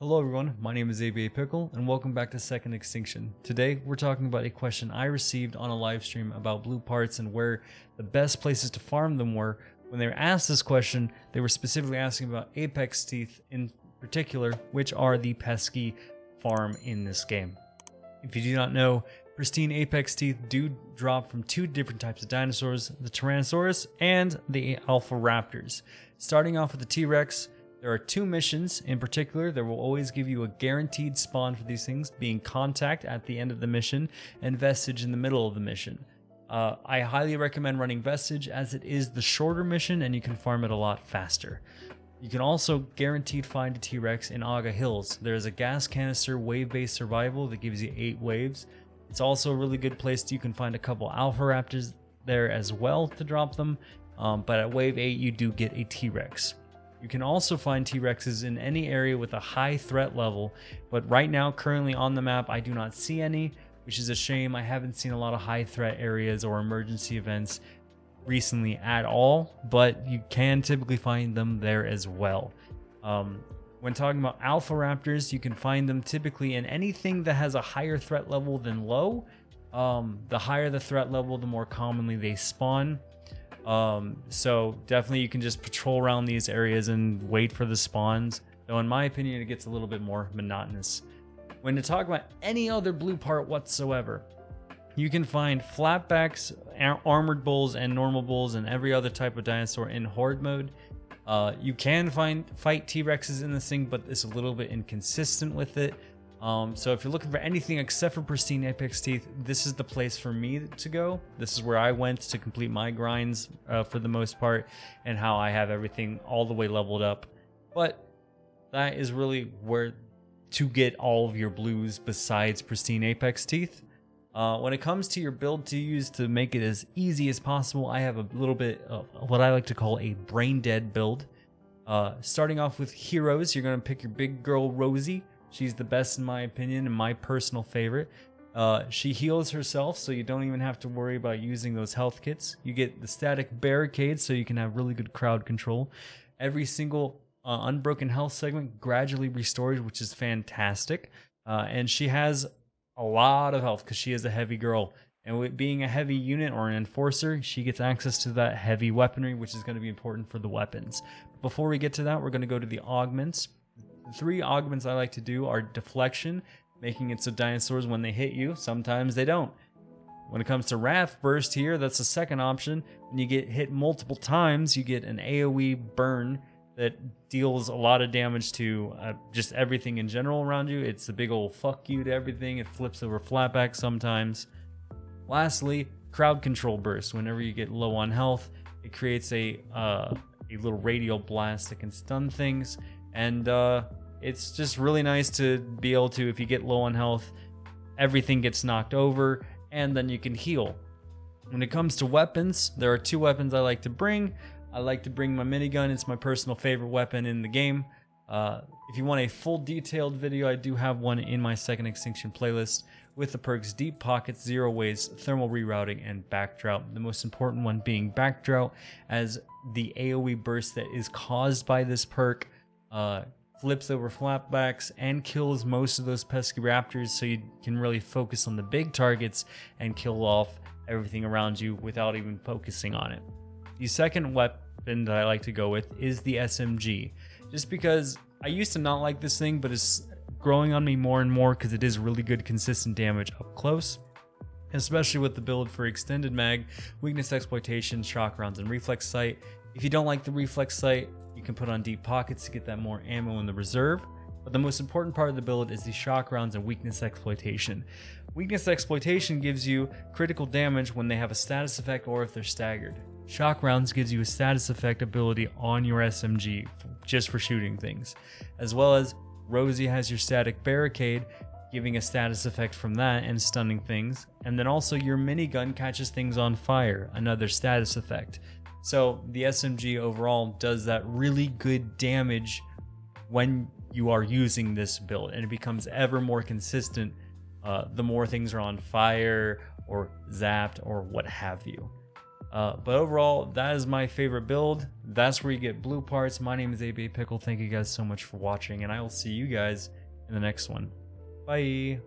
Hello everyone, my name is ABA Pickle and welcome back to Second Extinction. Today we're talking about a question I received on a live stream about blue parts and where the best places to farm them were. When they were asked this question, they were specifically asking about Apex Teeth in particular, which are the pesky farm in this game. If you do not know, Pristine Apex Teeth do drop from two different types of dinosaurs, the Tyrannosaurus and the Alpha Raptors. Starting off with the T-rex, there are two missions in particular that will always give you a guaranteed spawn for these things, being Contact at the end of the mission and Vestige in the middle of the mission. I highly recommend running Vestige as it is the shorter mission and you can farm it a lot faster. You can also guaranteed find a T-rex in Aga Hills. There is a gas canister wave-based survival that gives you 8 waves. It's also a really good place you can find a couple Alpha Raptors there as well to drop them, but at wave 8 you do get a T-rex. You can also find T-rexes in any area with a high threat level, but right now, currently on the map, I do not see any, which is a shame. I haven't seen a lot of high threat areas or emergency events recently at all, but you can typically find them there as well. When talking about Alpha Raptors, you can find them typically in anything that has a higher threat level than low. The higher the threat level, the more commonly they spawn. So definitely you can just patrol around these areas and wait for the spawns, though in my opinion it gets a little bit more monotonous. When to talk about any other blue part whatsoever, you can find flatbacks, armored bulls, and normal bulls and every other type of dinosaur in horde mode. You can fight T-rexes in this thing, but it's a little bit inconsistent with it. So if you're looking for anything except for Pristine Apex Teeth, this is the place for me to go. This is where I went to complete my grinds for the most part, and how I have everything all the way leveled up. But that is really where to get all of your blues besides Pristine Apex Teeth. When it comes to your build to use to make it as easy as possible, I have a little bit of what I like to call a brain dead build. Starting off with heroes, you're going to pick your big girl Rosie. She's the best in my opinion and my personal favorite. She heals herself, so you don't even have to worry about using those health kits. You get the static barricades, so you can have really good crowd control. Every single unbroken health segment gradually restores, which is fantastic. And she has a lot of health because she is a heavy girl. And with being a heavy unit or an enforcer, she gets access to that heavy weaponry, which is going to be important for the weapons. Before we get to that, we're going to go to the augments. The 3 augments I like to do are deflection, making it so dinosaurs, when they hit you, sometimes they don't. When it comes to wrath burst here, that's the second option. When you get hit multiple times, you get an AoE burn that deals a lot of damage to just everything in general around you. It's a big old fuck you to everything. It flips over flatback sometimes. Lastly, crowd control burst. Whenever you get low on health, it creates a little radial blast that can stun things. And it's just really nice to be able to, if you get low on health, everything gets knocked over, and then you can heal. When it comes to weapons, there are 2 weapons I like to bring. I like to bring my minigun. It's my personal favorite weapon in the game. If you want a full detailed video, I do have one in my Second Extinction playlist with the perks Deep Pockets, Zero Waves, Thermal Rerouting, and Backdrought. The most important one being Backdrought, as the AoE burst that is caused by this perk flips over flatbacks and kills most of those pesky raptors, so you can really focus on the big targets and kill off everything around you without even focusing on it. The second weapon that I like to go with is the SMG, just because I used to not like this thing, but it's growing on me more and more because it is really good consistent damage up close, especially with the build for extended mag, weakness exploitation, shock rounds, and reflex sight. If you don't like the reflex sight, you can put on deep pockets to get that more ammo in the reserve. But the most important part of the build is the shock rounds and weakness exploitation. Weakness exploitation gives you critical damage when they have a status effect or if they're staggered. Shock rounds gives you a status effect ability on your SMG just for shooting things. As well as Rosie has your static barricade, giving a status effect from that and stunning things. And then also your minigun catches things on fire, another status effect. So the SMG overall does that really good damage when you are using this build, and it becomes ever more consistent the more things are on fire or zapped or what have you. But overall, that is my favorite build. That's where you get blue parts. My name is ABA Pickle. Thank you guys so much for watching, and I will see you guys in the next one. Bye.